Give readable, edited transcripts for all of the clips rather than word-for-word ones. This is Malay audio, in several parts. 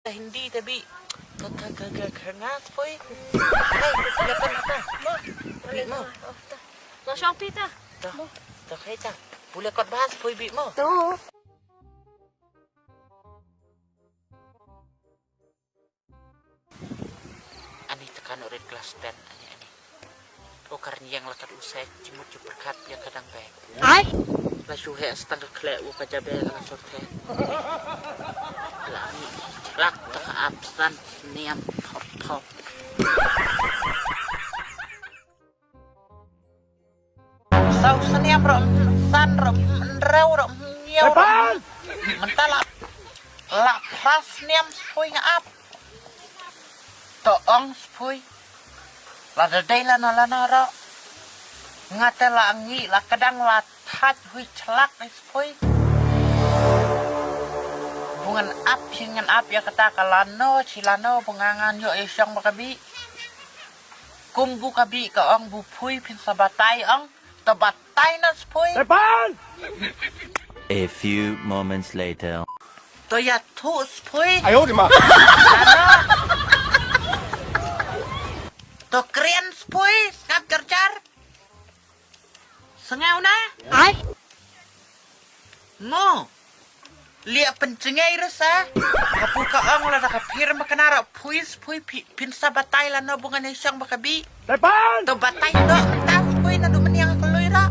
Hindi tapi kekengas boy. Hey, silakan apa? Mo. Mau Shopee ta? Dah kaya boleh kau bahas boy bi mo. Tuh. Ani tekan urit kelas 10 ani. Karena yang lakat usai cimut berkat ya kadang baik. Ai? La suhe setengah klek wa kajabe la sorte. La ni celak tak absan niam top. Sau seniam rom san rom reu rom nyau rom. Mentala la pras niam spui ngap. Toong spui. La dadai la no ro. Ngate la ngi la kadang la thaj hui celak ni spui. Bungan ap ya kata kalano cilano bungangan yo isyong bakabi. Kum bu kabi ka ong bu pui pin sabatay ong tabatay na spui. Depan! A few moments later. To ya tu spui. 哎呦我的妈！ Ano? To krian spui skap kerjar. Sengaw na? Ai? No. Lihat pencengai rasa. Kapu ka ong la nakapir makanara puis pin sabatay la no bungan isyong bakabi. Depan! To batay do mentas pui na do meniang keluy ra.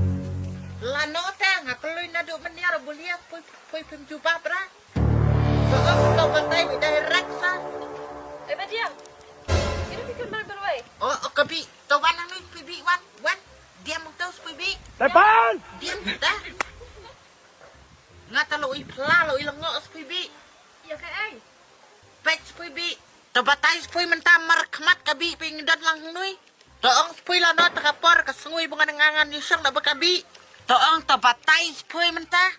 Lano ta nga keluy na do meniang bulia pui pim jubah bra. To batay mi direct sa. Eh, diam. Ini pikir mana berway? Oh kabi to wan ni pibi wan. Diam mo tos pibi. Depan! Diam ta. Nga talo ipla lo ilango pibi. Ya kay ai. Pech pibi. To batay pui mentamar kmat kabi pingdan lang nui. Toong pui la no takapor kasungui bunga ngangan yusang na bakabi. Toong to batay pui menta.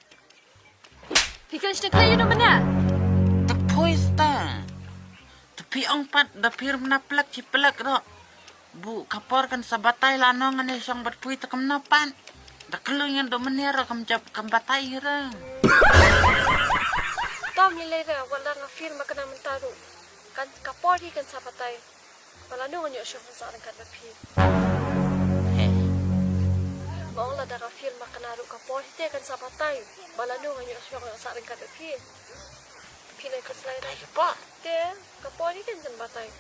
Pikir siya kayo naman ya? Tepui sta. Tapi ong pat dapir menaplak cipelak ro. Bu kapor kan sabatay lano ngan isang batpui takam napan. Dakelungan do menira kam batay ra. Tom nilai ra wala nga firma ka naman tago. Kan kapori kan sapatay. Wala nung anyo siya sa alang kanapi. Maong la dara firma ka naro kapori te kan sapatay. Wala nung anyo siya sa alang kanapi. Pinay ka slide. Ayo po. Te kapori kan jan batay.